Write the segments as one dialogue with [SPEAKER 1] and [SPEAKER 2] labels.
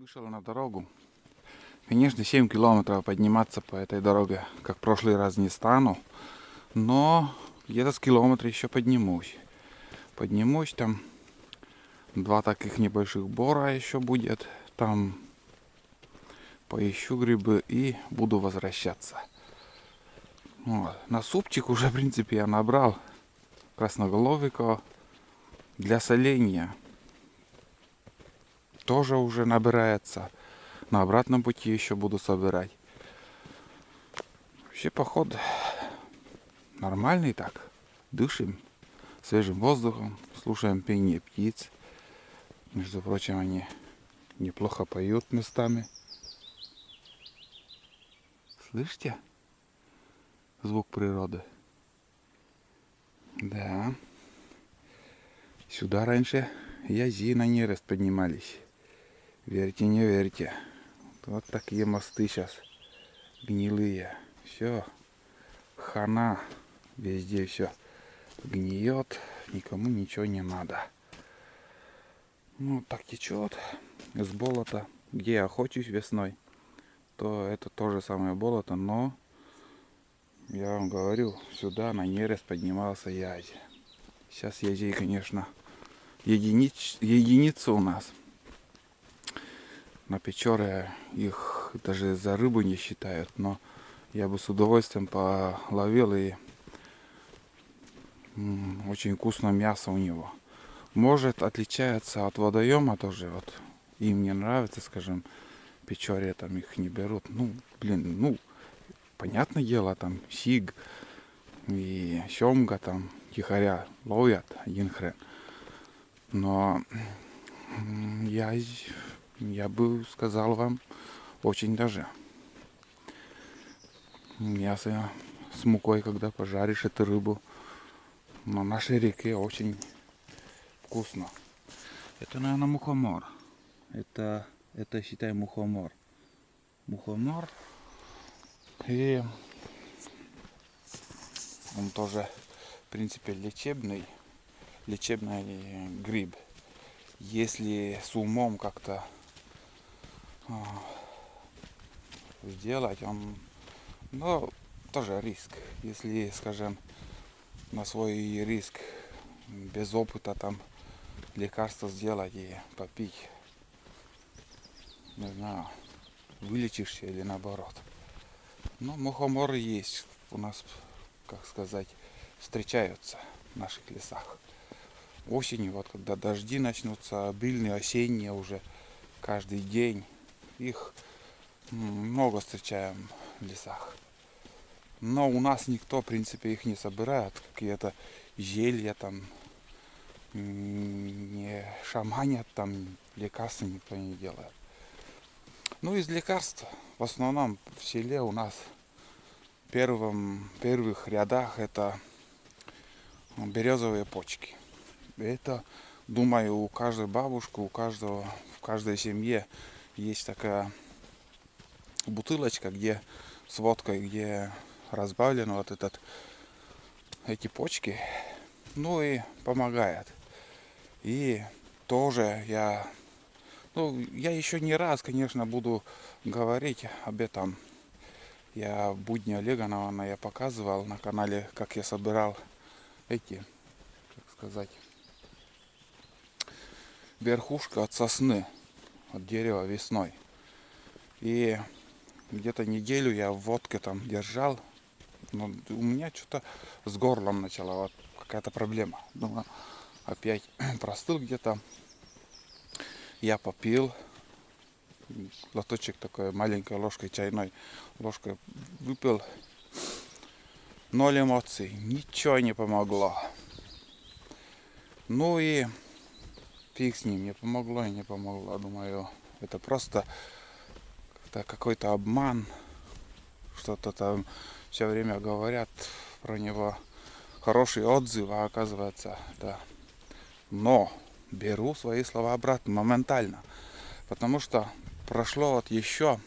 [SPEAKER 1] Вышел на дорогу. Конечно, 7 километров подниматься по этой дороге, как в прошлый раз, не стану. Но где-то с километра еще поднимусь. Поднимусь, там два таких небольших бора еще будет. Там поищу грибы и буду возвращаться. Вот. На супчик уже, в принципе, я набрал красноголовика. Для соления тоже уже набирается. На обратном пути еще буду собирать. Вообще поход нормальный так. Дышим свежим воздухом, слушаем пение птиц. Между прочим, они неплохо поют местами. Слышите? Звук природы. Да. Сюда раньше язи на нерест поднимались. Верьте, не верьте. Вот такие мосты сейчас гнилые. Все. Хана. Везде все гниет. Никому ничего не надо. Ну, так течет из болота. Где я охочусь весной, то это то же самое болото, но я вам говорю, сюда на нерест поднимался язь. Сейчас язей, конечно, единицы у нас. На Печоры их даже за рыбу не считают, но я бы с удовольствием половил, и очень вкусное мясо у него. Может, отличается от водоема тоже, вот им не нравится, скажем, Печоре там их не берут. Ну, блин, ну, понятное дело, там сиг и семга там тихоря ловят один хрен. Но я бы сказал вам, очень даже. Мясо с мукой, когда пожаришь эту рыбу на нашей реке, очень вкусно. Это, наверное, мухомор. Это считай, мухомор. Мухомор. И он тоже, в принципе, лечебный гриб. Если с умом как-то сделать, он, но тоже риск. Если, скажем, на свой риск, без опыта там лекарство сделать и попить, не знаю, вылечишься или наоборот. Но мухоморы есть у нас, как сказать, встречаются в наших лесах. Осенью, вот когда дожди начнутся, обильные, осенние уже, каждый день, их много встречаем в лесах. Но у нас никто, в принципе, их не собирает. Какие-то зелья там не шаманят, там лекарства никто не делает. Ну, из лекарств в основном в селе у нас в первых рядах это березовые почки. Это, думаю, у каждой бабушки, в каждой семье есть такая бутылочка, где с водкой, где разбавлен вот эти почки. Ну и помогает. И тоже я еще не раз, конечно, буду говорить об этом. Я в будни Олега, наверное, я показывал на канале, как я собирал эти, как сказать, верхушка от сосны, от дерева весной. И где-то неделю я в водке там держал, но у меня что-то с горлом начала вот какая-то проблема. Думаю, опять простыл где-то. Я попил, лоточек такой маленькой ложкой, чайной ложкой выпил. 0 эмоций, ничего не помогло. Ну и фиг с ним, не помогло и не помогло. Думаю, это просто какой-то обман. Что-то там все время говорят про него хорошие отзывы, а оказывается, да. Но беру свои слова обратно моментально. Потому что прошло вот еще,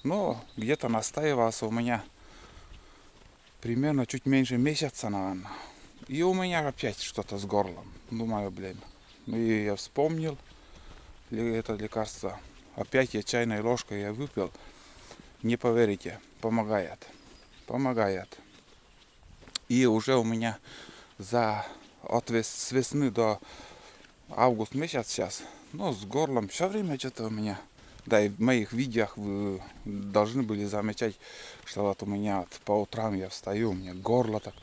[SPEAKER 1] ну, где-то настаивался у меня примерно чуть меньше месяца, наверное. И у меня опять что-то с горлом. Думаю, блин. Ну и я вспомнил это лекарство опять я чайной ложкой я выпил. Не поверите, помогает. Помогает. И уже у меня с весны до август месяц сейчас, ну, с горлом все время что-то у меня. Да, и в моих видео вы должны были замечать, что вот у меня вот по утрам я встаю, у меня горло так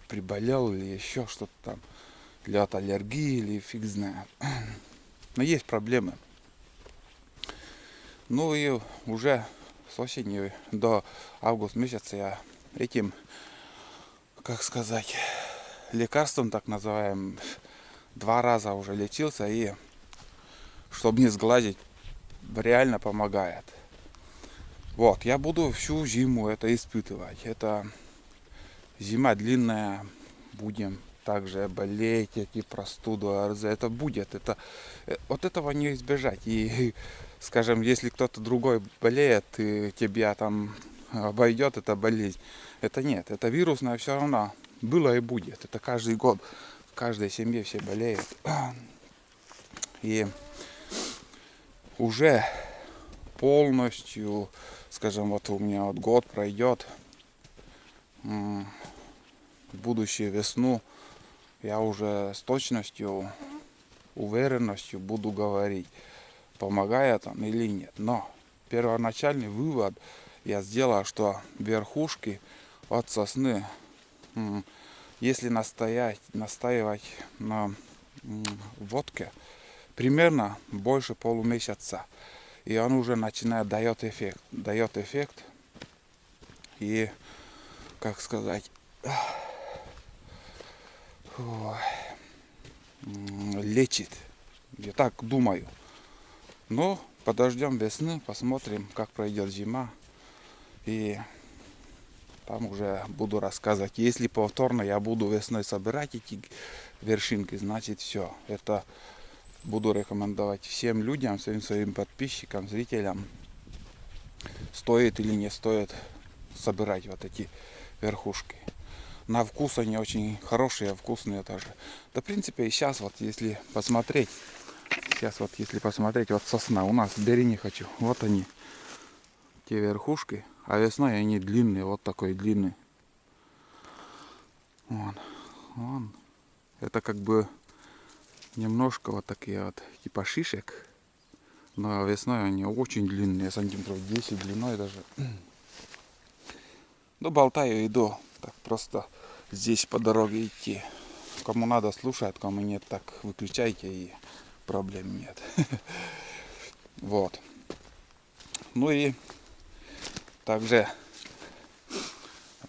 [SPEAKER 1] приболел или еще что-то там. Или от аллергии, или фиг знает. Но есть проблемы. Ну и уже с осени до августа месяца я этим, как сказать, лекарством так называемым 2 раза уже лечился, и чтобы не сглазить, реально помогает. Вот, я буду всю зиму это испытывать. Это зима длинная, будем также болеть, эти простуду, ОРЗ, это будет. Вот этого не избежать. И, скажем, если кто-то другой болеет, и тебя там обойдет эта болезнь, это нет, это вирусное все равно было и будет. Это каждый год в каждой семье все болеют. И уже полностью, скажем, вот у меня вот год пройдет, в будущую весну я уже с точностью, уверенностью буду говорить, помогает он или нет. Но первоначальный вывод я сделал, что верхушки от сосны, если настаивать на водке, примерно больше полумесяца, и он уже начинает дает эффект, и, как сказать, лечит. Я так думаю. Но подождем весны, посмотрим, как пройдет зима. И там уже буду рассказывать. Если повторно я буду весной собирать эти вершинки, значит все. Это буду рекомендовать всем людям, всем своим подписчикам, зрителям. Стоит или не стоит собирать вот эти верхушки. На вкус они очень хорошие, вкусные тоже. Да, в принципе, и сейчас вот, если посмотреть, вот сосна у нас, бери не хочу. Вот они, те верхушки, а весной они длинные, вот такой длинный. Вон. Это как бы немножко вот такие вот, типа шишек. Но весной они очень длинные, сантиметров 10 длиной даже. Ну, болтаю, иду. Так просто здесь по дороге идти. Кому надо, слушает, кому нет, так выключайте, и проблем нет. Вот. Ну и также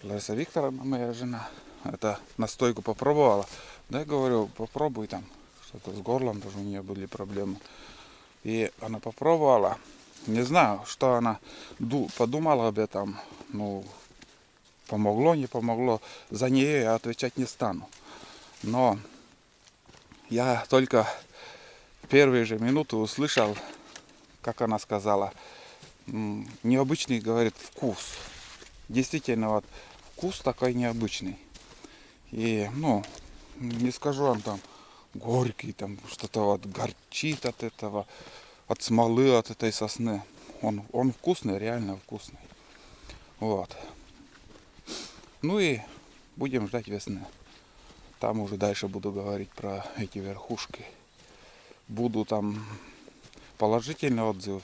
[SPEAKER 1] Лариса Викторовна, моя жена, это настойку попробовала. Да, я говорю, попробуй там. Что-то с горлом тоже у нее были проблемы. И она попробовала. Не знаю, что она подумала об этом. Ну, помогло, не помогло. За нее я отвечать не стану. Но я только в первые же минуты услышал, как она сказала, необычный, говорит, вкус. Действительно, вот вкус такой необычный. И, ну, не скажу вам там горький, там что-то вот горчит от этого, от смолы, от этой сосны. Он вкусный, реально вкусный. Вот. Ну и будем ждать весны. Там уже дальше буду говорить про эти верхушки. Буду там положительный отзыв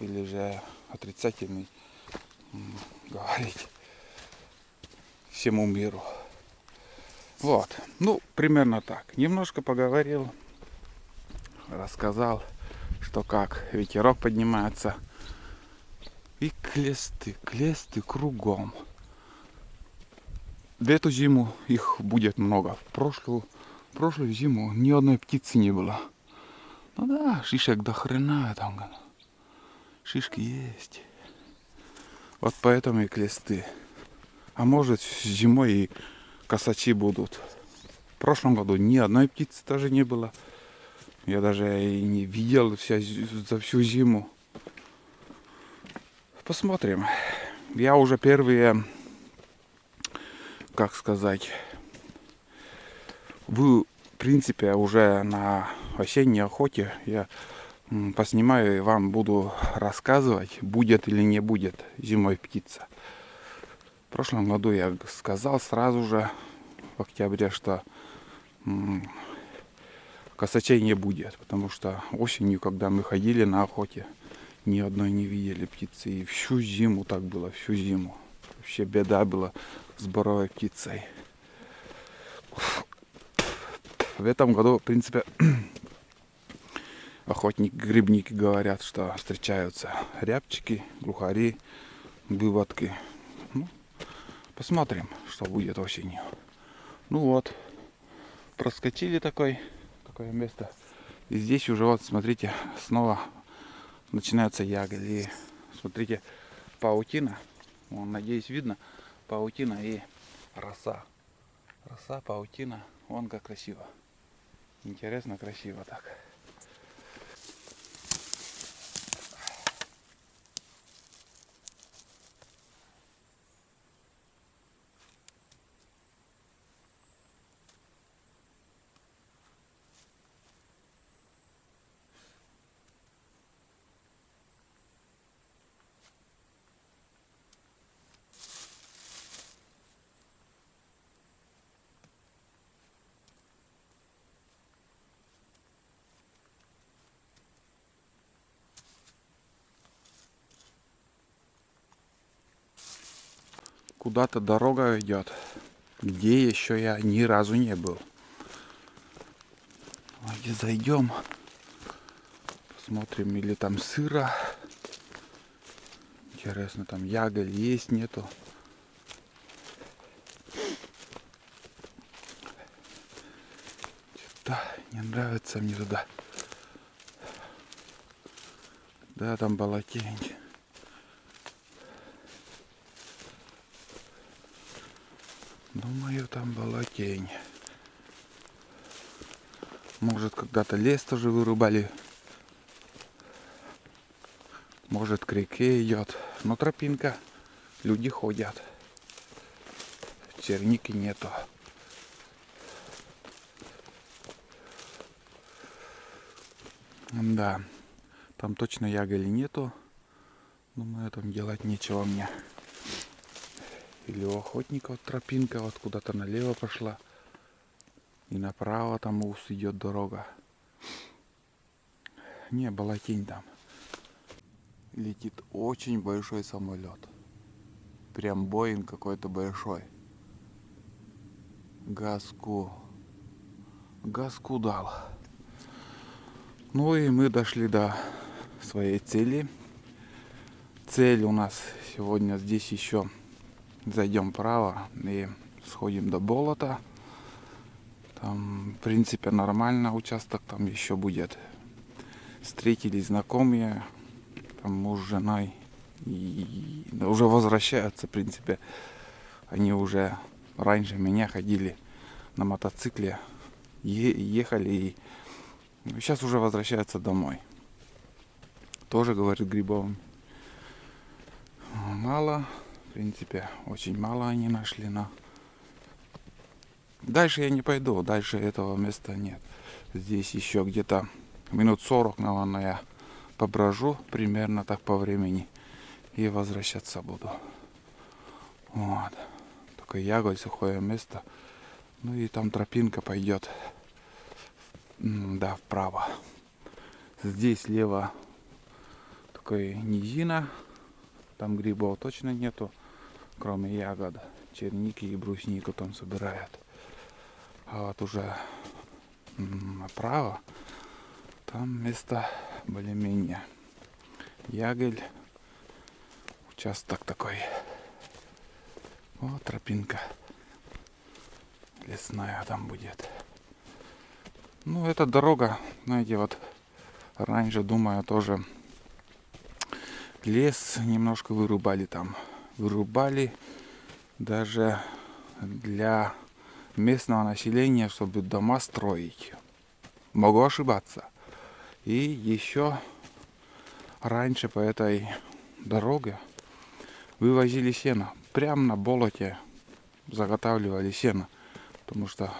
[SPEAKER 1] или же отрицательный говорить всему миру. Вот. Ну, примерно так. Немножко поговорил, рассказал, что как ветерок поднимается. И клесты кругом. В эту зиму их будет много. В прошлую зиму ни одной птицы не было. Ну да, шишек до хрена там. Шишки есть. Вот поэтому и клесты. А может, зимой и косачи будут. В прошлом году ни одной птицы даже не было. Я даже и не видел за всю зиму. Посмотрим. Я уже первые, как сказать, в принципе, уже на осенней охоте я Поснимаю и вам буду рассказывать, будет или не будет зимой птица. В прошлом году я сказал сразу же в октябре, что косачей не будет, потому что осенью, когда мы ходили на охоте, ни одной не видели птицы. И всю зиму так было, всю зиму. Вообще беда была с боровой птицей. В этом году, в принципе, охотники, грибники говорят, что встречаются рябчики, глухари, выводки. Ну, посмотрим, что будет осенью. Ну вот, проскочили такое место. И здесь уже вот, смотрите, снова начинаются ягоды. И смотрите, паутина. Вон, надеюсь, видно. Паутина и роса. Роса, паутина. Вон как красиво. Интересно, красиво так. Куда-то дорога идет, где еще я ни разу не был. Давайте зайдем, посмотрим, или там сыро. Интересно, там ягод есть, нету. Да, не нравится мне туда. Да, там болотень. Думаю, там болотень. Может, когда-то лес тоже вырубали. Может, к реке идет. Но тропинка. Люди ходят. Черники нету. Да. Там точно ягоды нету. Думаю, там делать нечего мне. Или у охотников тропинка вот куда-то налево пошла. И направо там ус идет дорога. Не, болотень там. Летит очень большой самолет. Прям Боинг какой-то большой. Газку дал. Ну и мы дошли до своей цели. Цель у нас сегодня здесь еще. Зайдем вправо и сходим до болота. Там, в принципе, нормально участок. Там еще будет. Встретились знакомые. Там муж с женой. И уже возвращаются, в принципе. Они уже раньше меня ходили на мотоцикле. Ехали и сейчас уже возвращаются домой. Тоже, говорит, грибов мало. В принципе, очень мало они нашли. Но дальше я не пойду. Дальше этого места нет. Здесь еще где-то минут 40, наверное, я поброжу. Примерно так по времени. И возвращаться буду. Вот. Только ягодь, сухое место. Ну и там тропинка пойдет. Да, вправо. Здесь слева такая низина. Там грибов точно нету, кроме ягод. Черники и бруснику там собирают. А вот уже направо там место более-менее ягель. Участок такой. Вот тропинка лесная там будет. Ну, эта дорога, знаете, вот раньше, думаю, тоже лес немножко вырубали там. Вырубали даже для местного населения, чтобы дома строить. Могу ошибаться. И еще раньше по этой дороге вывозили сено. Прямо на болоте заготавливали сено. Потому что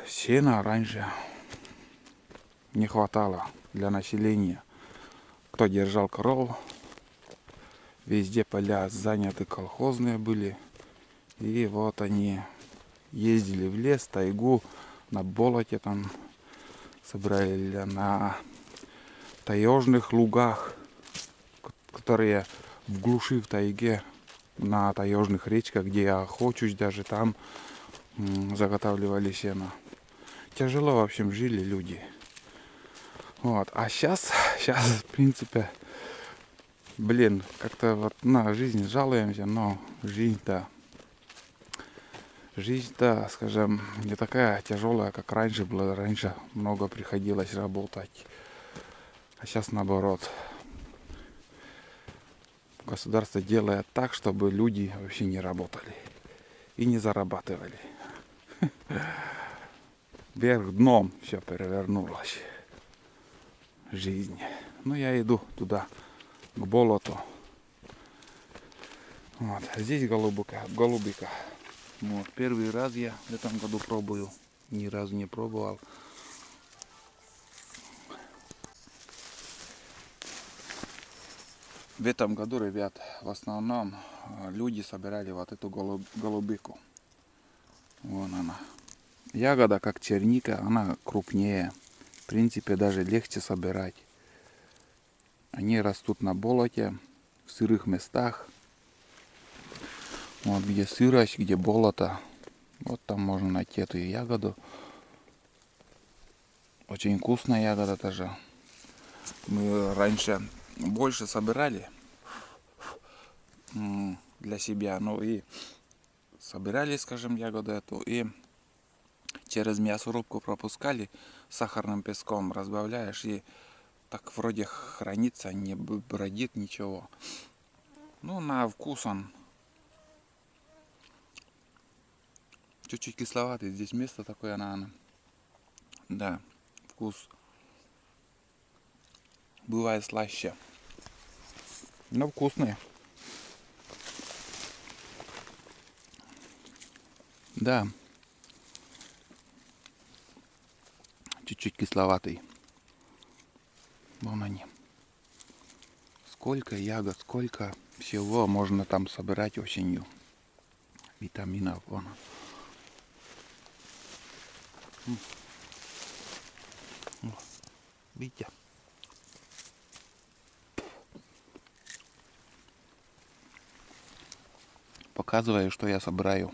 [SPEAKER 1] сено раньше не хватало для населения. Кто держал коров, везде поля заняты колхозные были. И вот они ездили в лес, тайгу, на болоте там собрали, на таежных лугах, которые в глуши, в тайге, на таежных речках, где я охочусь, даже там заготавливали сено. Тяжело, в общем, жили люди. Вот. А сейчас, в принципе, блин, как-то вот на жизнь жалуемся, но жизнь-то, скажем, не такая тяжелая, как раньше было. Раньше много приходилось работать. А сейчас наоборот. Государство делает так, чтобы люди вообще не работали и не зарабатывали. Вверх дном все перевернулось. Жизнь. Ну, я иду туда, к болоту. Вот. Здесь голубика. Вот. Первый раз я в этом году пробую. Ни разу не пробовал. В этом году, ребят, в основном люди собирали вот эту голубику. Вон она. Ягода, как черника, она крупнее. В принципе, даже легче собирать. Они растут на болоте, в сырых местах. Вот где сырость, где болото. Вот там можно найти эту ягоду. Очень вкусная ягода тоже. Мы раньше больше собирали для себя. Ну и собирали, скажем, ягоду эту. И через мясорубку пропускали сахарным песком. Разбавляешь и так вроде хранится, не бродит ничего. Ну, на вкус он чуть-чуть кисловатый. Здесь место такое, она. Да, вкус бывает слаще. Но вкусный. Да. Чуть-чуть кисловатый. Вон они. Сколько ягод, сколько всего можно там собирать осенью. Витаминов. Вон. Видите? Показываю, что я собираю.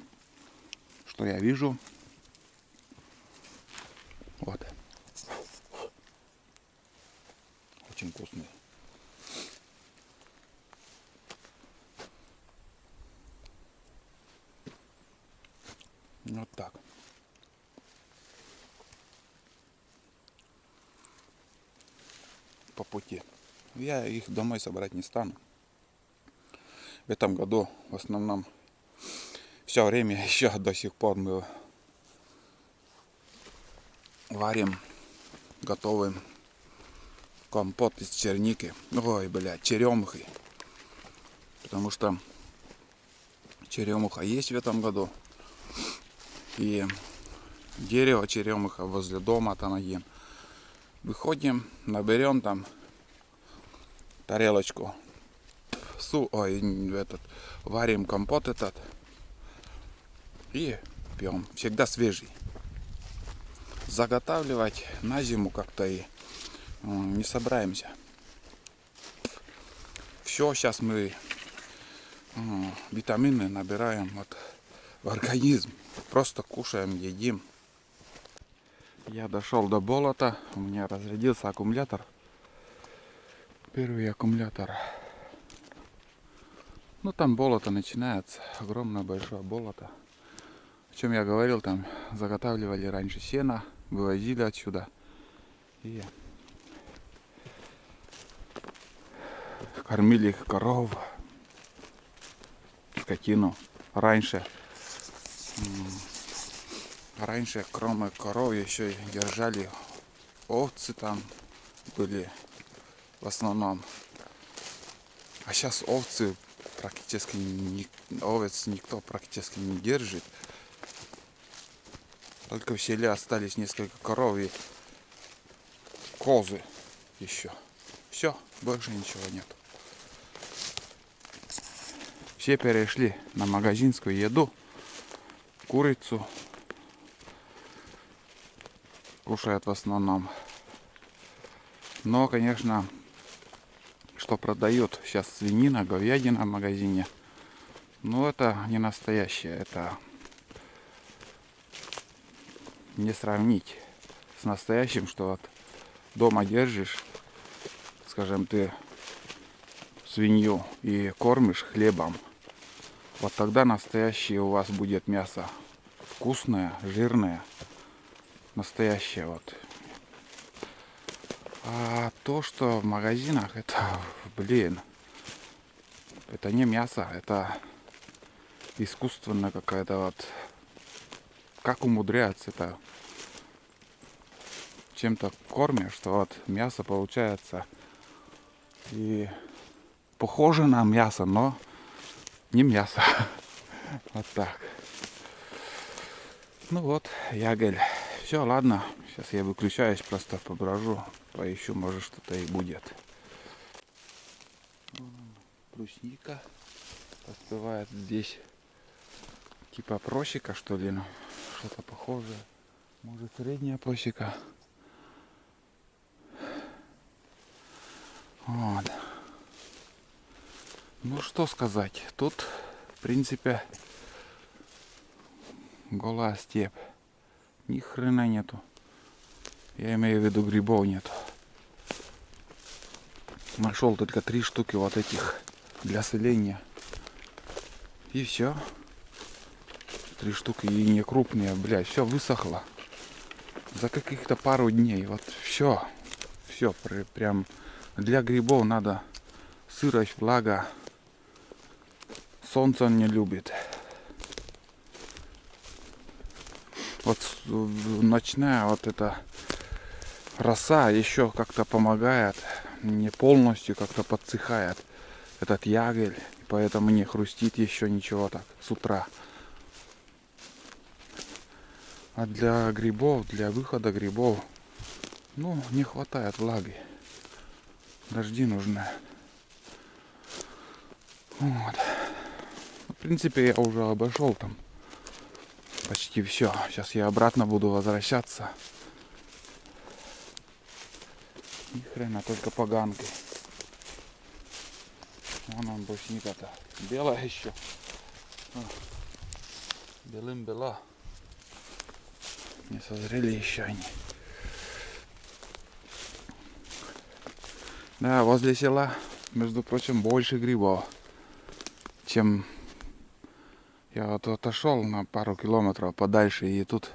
[SPEAKER 1] Что я вижу. Вот. Очень вкусный. Вот так. По пути. Я их домой собрать не стану. В этом году в основном все время еще до сих пор мы варим, готовим компот из черники. Ой, блядь, черемухи. Потому что черемуха есть в этом году. И дерево черемуха возле дома Танагин. Выходим, наберем там тарелочку. Варим компот этот. И пьем. Всегда свежий. Заготавливать на зиму как-то и не собираемся. Все, сейчас мы витамины набираем вот в организм. Просто кушаем, едим. Я дошел до болота. У меня разрядился аккумулятор. Первый аккумулятор. Ну там болото начинается. Огромное большое болото. О чем я говорил, там заготавливали раньше сено, вывозили отсюда. И кормили коров, скотину. Раньше, кроме коров, еще и держали овцы там были в основном. А сейчас овцы практически овец никто практически не держит. Только в селе остались несколько коров, и козы еще. Все, больше ничего нет. Все перешли на магазинскую еду. Курицу кушают в основном. Но, конечно, что продают сейчас свинина, говядина в магазине, но это не настоящее. Это не сравнить с настоящим, что вот дома держишь, скажем, ты свинью и кормишь хлебом. Вот тогда настоящее у вас будет мясо. Вкусное, жирное, настоящее вот. А то, что в магазинах, это, блин, это не мясо, это искусственная какая-то вот. Как умудряется это чем-то кормишь, что вот мясо получается и похоже на мясо, но не мясо. Вот так. Ну вот, Ягель. Все, ладно. Сейчас я выключаюсь, просто поброжу, поищу, может что-то и будет. Брусника поспевает здесь. Типа просека, что ли, что-то похожее. Может, средняя просека. Вот. Ну что сказать, тут в принципе голая степь. Ни хрена нету. Я имею в виду, грибов нету. Нашел только 3 штуки вот этих для селения. И все. 3 штуки и не крупные, блядь, все высохло. За каких-то пару дней. Вот все. Все прям для грибов надо сырость, влага. Солнце он не любит. Вот ночная вот эта роса еще как-то помогает, не полностью как-то подсыхает этот ягель, поэтому не хрустит еще ничего так с утра. А для грибов, для выхода грибов, ну, не хватает влаги. Дожди нужны. Вот. В принципе, я уже обошел там почти все. Сейчас я обратно буду возвращаться. Ни хрена, только поганки. Вон он, брусника-то. Белая еще. Белым бела. Не созрели еще они. Да, возле села, между прочим, больше грибов, чем я вот отошел на пару километров подальше, и тут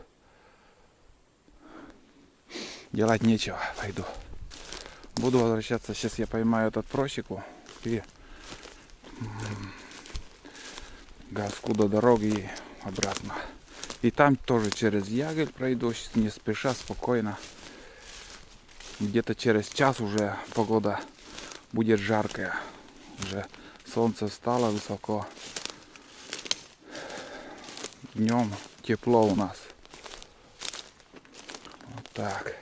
[SPEAKER 1] делать нечего. Пойду. Буду возвращаться. Сейчас я поймаю этот просеку и газку до дороги и обратно. И там тоже через Ягель пройду, не спеша, спокойно. Где-то через час уже погода будет жаркая. Уже солнце встало высоко. Днем тепло у нас. Вот так.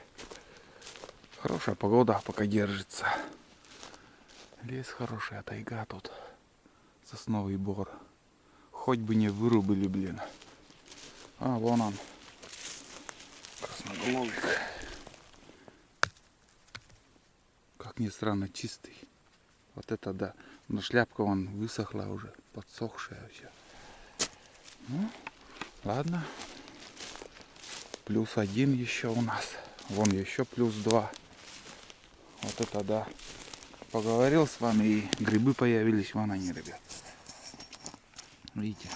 [SPEAKER 1] Хорошая погода пока держится. Лес хороший, а тайга тут. Сосновый бор. Хоть бы не вырубили, блин. А, вон он. Красноголовик. Как ни странно, чистый. Вот это да. Но шляпка вон высохла уже. Подсохшая все. Ну, ладно. +1 еще у нас. Вон еще +2. Вот это да. Поговорил с вами, и грибы появились. Вон они, ребят. Видите?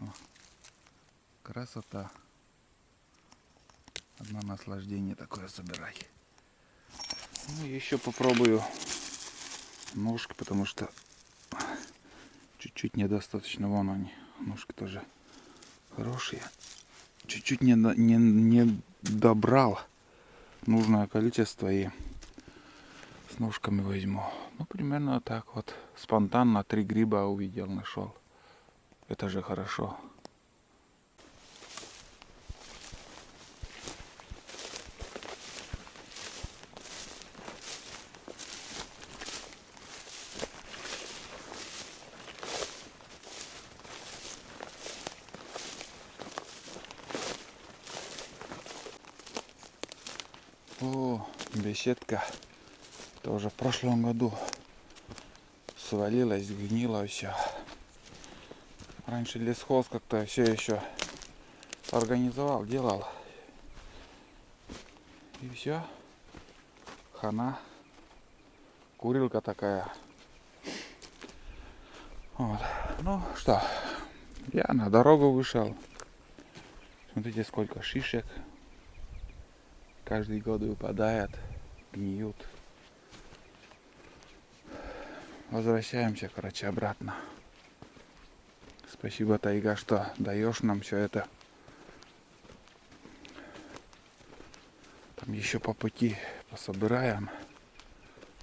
[SPEAKER 1] О, красота. Одно наслаждение такое собирать. Ну, еще попробую ножки, потому что чуть-чуть недостаточно. Вон они. Ножки тоже хорошие. Чуть-чуть не добрал нужное количество, и с ножками возьму. Ну, примерно так вот. Спонтанно 3 гриба увидел, нашел. Это же хорошо. О, беседка тоже в прошлом году свалилась, гнила все. Раньше лесхоз как-то все еще организовал, делал. И все. Хана. Курилка такая. Вот. Ну что, я на дорогу вышел. Смотрите, сколько шишек. Каждый год выпадает, гниют. Возвращаемся, короче, обратно. Спасибо, тайга, что даешь нам все это. Там еще по пути пособираем,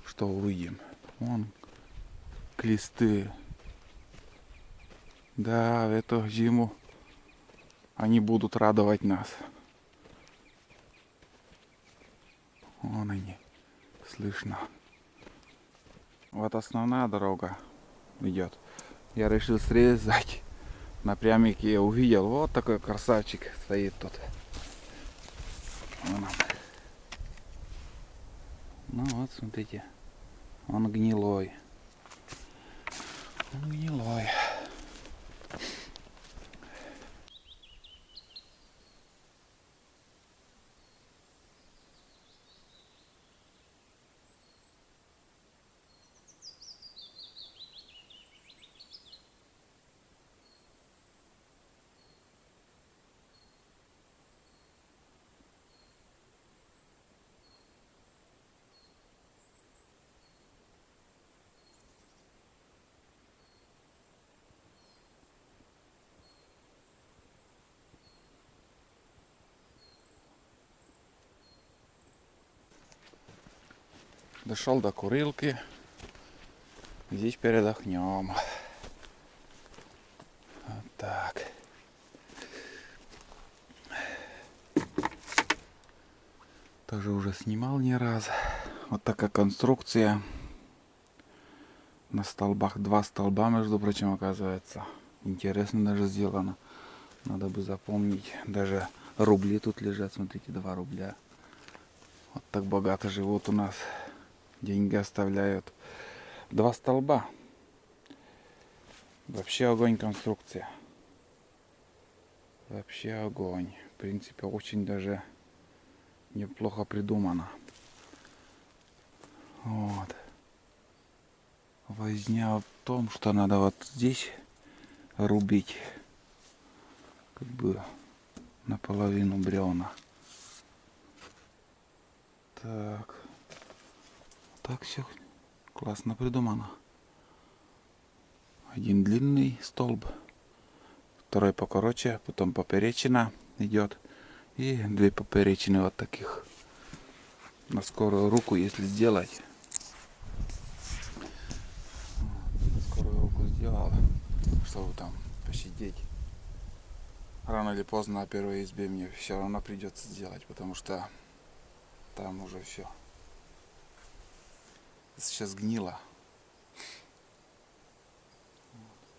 [SPEAKER 1] что увидим. Вон клесты. Да, в эту зиму они будут радовать нас. Вон они, слышно. Вот основная дорога идет. Я решил срезать напрямик, я увидел. Вот такой красавчик стоит тут. Вон он. Ну вот, смотрите. Он гнилой. Он гнилой. Дошел до курилки. Здесь передохнем. Вот так. Тоже уже снимал не раз. Вот такая конструкция. На столбах 2 столба, между прочим, оказывается. Интересно даже сделано. Надо бы запомнить. Даже рубли тут лежат. Смотрите, 2 рубля. Вот так богато живут у нас. Деньги оставляют. 2 столба. Вообще огонь конструкция. Вообще огонь. В принципе, очень даже неплохо придумано. Вот. Возня в том, что надо вот здесь рубить как бы наполовину бревна. Так. Так все классно придумано. Один длинный столб, второй покороче, потом поперечина идет. И 2 поперечины вот таких. На скорую руку, если сделать. На скорую руку сделал, чтобы там посидеть. Рано или поздно на первой избе мне все равно придется сделать, потому что там уже все. Сейчас гнило.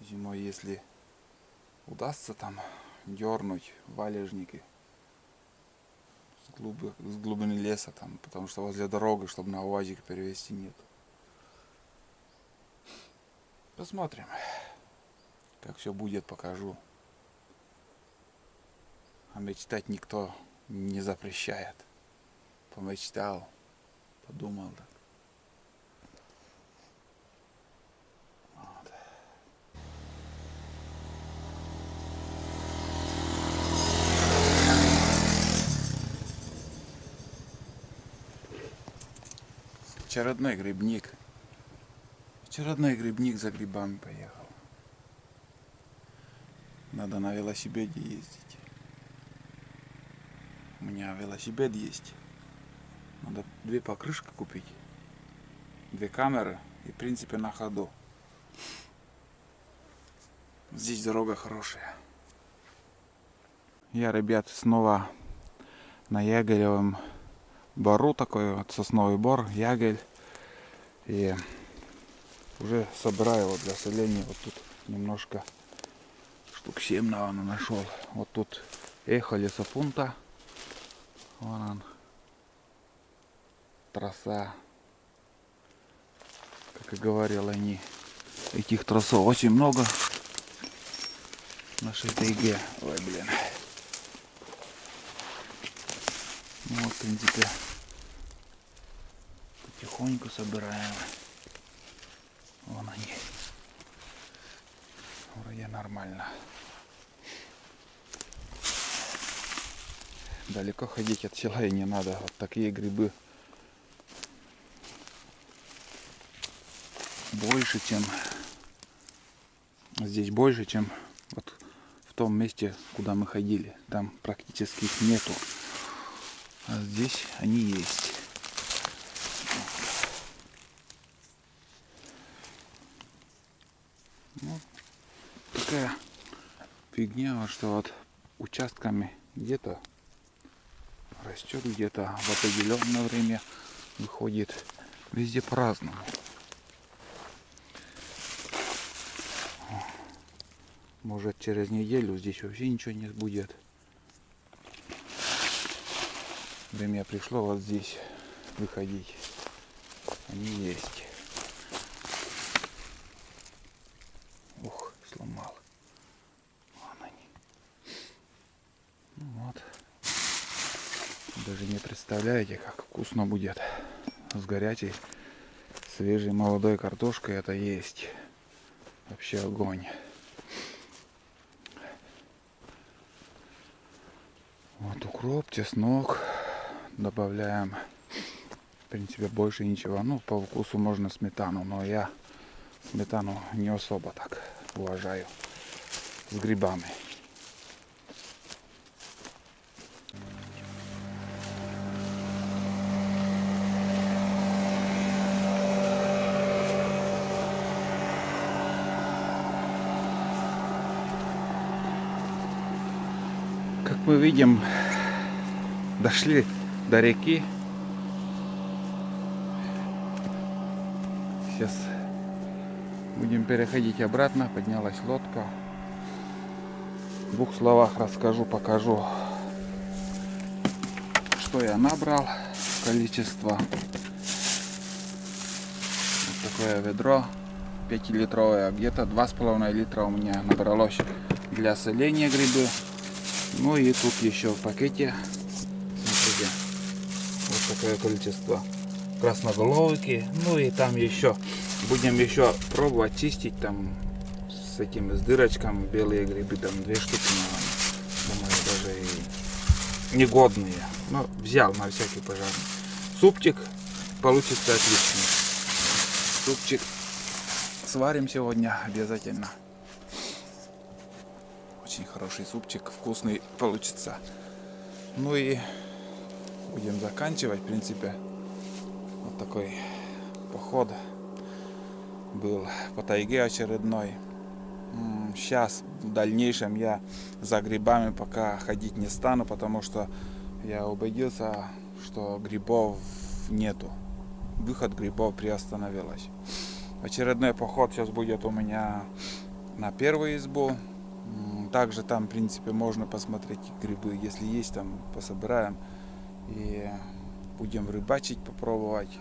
[SPEAKER 1] Зимой, если удастся там дернуть валежники с глубины леса, там, потому что возле дороги, чтобы на УАЗик перевести, нет. Посмотрим, как все будет, покажу. А мечтать никто не запрещает. Помечтал, подумал. Вот. Очередной грибник. Очередной грибник за грибами поехал. Надо на велосипеде ездить. У меня велосипед есть. Надо 2 покрышки купить. 2 камеры и в принципе на ходу. Здесь дорога хорошая. Я, ребят, снова на Ягелевом бору, такой вот сосновый бор, ягель. И уже собираю вот для соления. Вот тут немножко штук 7, наверное, нашел. Вот тут эхо лесопунта. Вон он. троса. Как и говорил, они этих тросов очень много в нашей тайге. Ой, блин. Ну вот, в принципе, потихоньку собираем. Вон они. Вроде нормально. Далеко ходить от села и не надо. Вот такие грибы больше, чем здесь больше, чем вот в том месте, куда мы ходили. Там практически их нету. А здесь они есть. Ну, такая фигня, вот, что вот участками где-то растет, где-то в определенное время выходит, везде по-разному. Может, через неделю здесь вообще ничего не будет. Время пришло вот здесь выходить. Они есть. Ух, сломал. Вон они. Ну вот. Даже не представляете, как вкусно будет с горячей, свежей молодой картошкой это есть. Вообще огонь. Вот укроп, чеснок. Добавляем. В принципе, больше ничего. Ну, по вкусу можно сметану, но я сметану не особо так уважаю с грибами. Как мы видим, дошли до реки. Сейчас будем переходить обратно. Поднялась лодка. В двух словах расскажу, покажу, что я набрал. Количество. Вот такое ведро 5-литровое. Где-то 2,5 литра у меня набралось для соления грибы. Ну и тут еще в пакете, смотрите, вот такое количество красноголовики. Ну и там еще будем еще пробовать чистить там с этим, с дырочком, белые грибы, там 2 штуки, думаю, даже и негодные. Но взял на всякий пожарный. Супчик получится отличный. Супчик сварим сегодня обязательно. Очень хороший супчик, вкусный получится. Ну и будем заканчивать. В принципе, вот такой поход был по тайге очередной. Сейчас в дальнейшем я за грибами пока ходить не стану, потому что я убедился, что грибов нету. Выход грибов приостановилась. Очередной поход сейчас будет у меня на первую избу. Также там, в принципе, можно посмотреть грибы. Если есть, там пособираем. И будем рыбачить, попробовать.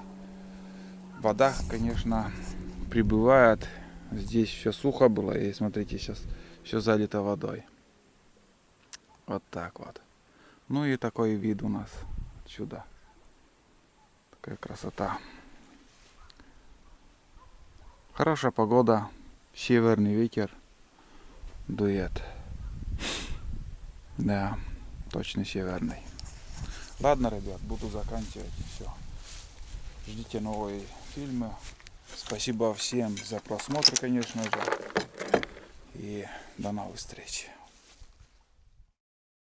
[SPEAKER 1] Вода, конечно, прибывает. Здесь все сухо было. И смотрите, сейчас все залито водой. Вот так вот. Ну и такой вид у нас отсюда. Такая красота. Хорошая погода. Северный ветер дует. Да, точно северный. Ладно, ребят, буду заканчивать. Все. Ждите новые фильмы. Спасибо всем за просмотр, конечно же. И до новых встреч.